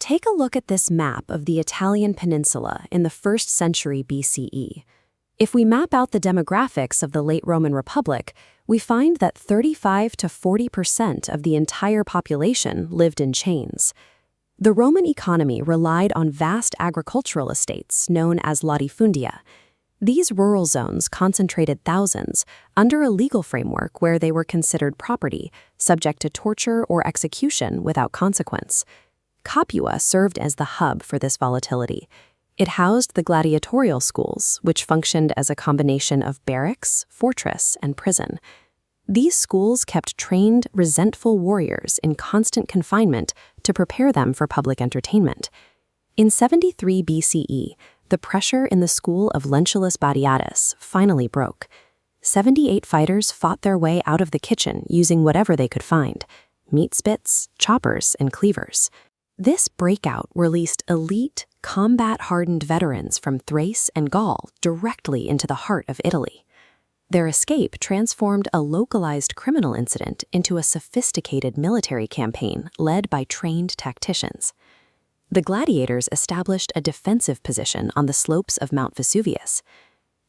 Take a look at this map of the Italian peninsula in the 1st century BCE. If we map out the demographics of the late Roman Republic, we find that 35 to 40% of the entire population lived in chains. The Roman economy relied on vast agricultural estates known as latifundia. These rural zones concentrated thousands under a legal framework where they were considered property, subject to torture or execution without consequence. Capua served as the hub for this volatility. It housed the gladiatorial schools, which functioned as a combination of barracks, fortress, and prison. These schools kept trained, resentful warriors in constant confinement to prepare them for public entertainment. In 73 BCE, the pressure in the school of Lentulus Batiatus finally broke. 78 fighters fought their way out of the kitchen using whatever they could find: meat spits, choppers, and cleavers. This breakout released elite, combat-hardened veterans from Thrace and Gaul directly into the heart of Italy. Their escape transformed a localized criminal incident into a sophisticated military campaign led by trained tacticians. The gladiators established a defensive position on the slopes of Mount Vesuvius.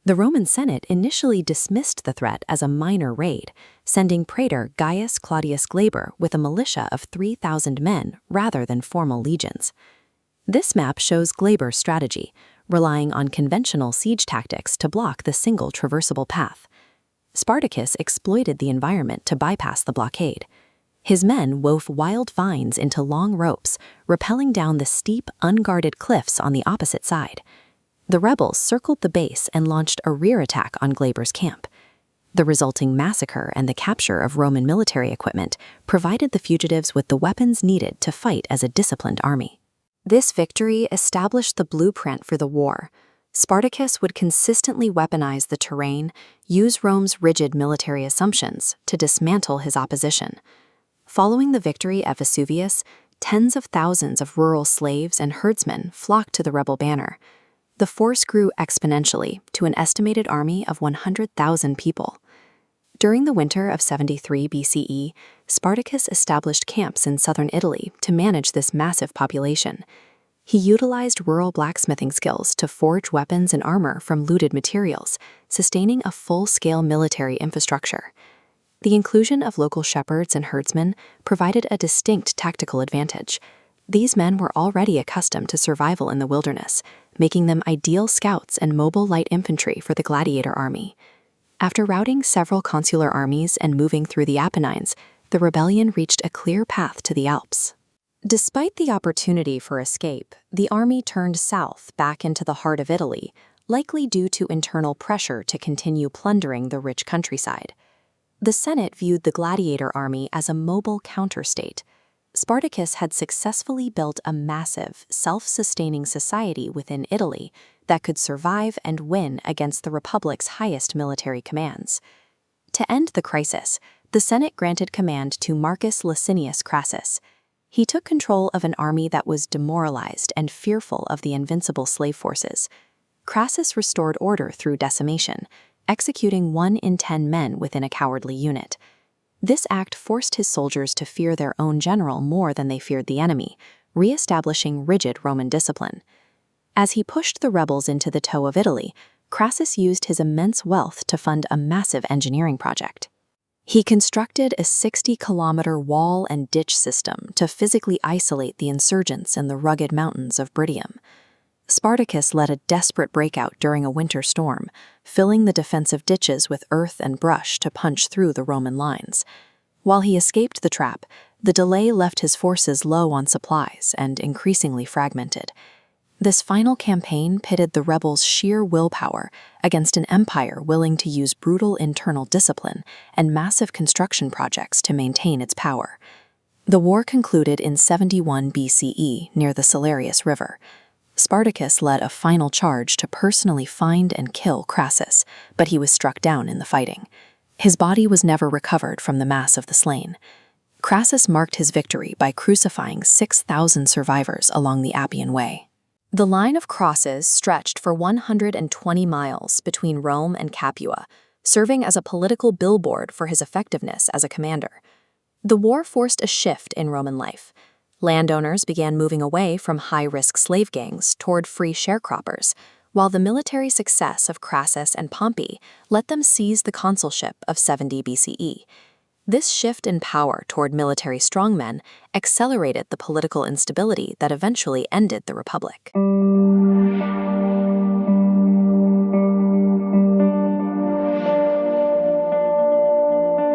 The Roman Senate initially dismissed the threat as a minor raid, sending praetor Gaius Claudius Glaber with a militia of 3,000 men rather than formal legions. This map shows Glaber's strategy, relying on conventional siege tactics to block the single traversable path. Spartacus exploited the environment to bypass the blockade. His men wove wild vines into long ropes, rappelling down the steep, unguarded cliffs on the opposite side. The rebels circled the base and launched a rear attack on Glaber's camp. The resulting massacre and the capture of Roman military equipment provided the fugitives with the weapons needed to fight as a disciplined army. This victory established the blueprint for the war. Spartacus would consistently weaponize the terrain, use Rome's rigid military assumptions to dismantle his opposition. Following the victory at Vesuvius, tens of thousands of rural slaves and herdsmen flocked to the rebel banner. The force grew exponentially to an estimated army of 100,000 people. During the winter of 73 BCE, Spartacus established camps in southern Italy to manage this massive population. He utilized rural blacksmithing skills to forge weapons and armor from looted materials, sustaining a full-scale military infrastructure. The inclusion of local shepherds and herdsmen provided a distinct tactical advantage. These men were already accustomed to survival in the wilderness, making them ideal scouts and mobile light infantry for the gladiator army. After routing several consular armies and moving through the Apennines, the rebellion reached a clear path to the Alps. Despite the opportunity for escape, the army turned south back into the heart of Italy, likely due to internal pressure to continue plundering the rich countryside. The Senate viewed the gladiator army as a mobile counterstate. Spartacus had successfully built a massive, self-sustaining society within Italy that could survive and win against the Republic's highest military commands. To end the crisis, the Senate granted command to Marcus Licinius Crassus. He took control of an army that was demoralized and fearful of the invincible slave forces. Crassus restored order through decimation, executing 1 in 10 men within a cowardly unit. This act forced his soldiers to fear their own general more than they feared the enemy, re-establishing rigid Roman discipline. As he pushed the rebels into the toe of Italy, Crassus used his immense wealth to fund a massive engineering project. He constructed a 60-kilometer wall and ditch system to physically isolate the insurgents in the rugged mountains of Bruttium. Spartacus led a desperate breakout during a winter storm, filling the defensive ditches with earth and brush to punch through the Roman lines. While he escaped the trap, the delay left his forces low on supplies and increasingly fragmented. This final campaign pitted the rebels' sheer willpower against an empire willing to use brutal internal discipline and massive construction projects to maintain its power. The war concluded in 71 BCE near the Salarius River. Spartacus led a final charge to personally find and kill Crassus, but he was struck down in the fighting. His body was never recovered from the mass of the slain. Crassus marked his victory by crucifying 6,000 survivors along the Appian Way. The line of crosses stretched for 120 miles between Rome and Capua, serving as a political billboard for his effectiveness as a commander. The war forced a shift in Roman life. Landowners began moving away from high-risk slave gangs toward free sharecroppers, while the military success of Crassus and Pompey let them seize the consulship of 70 BCE. This shift in power toward military strongmen accelerated the political instability that eventually ended the Republic.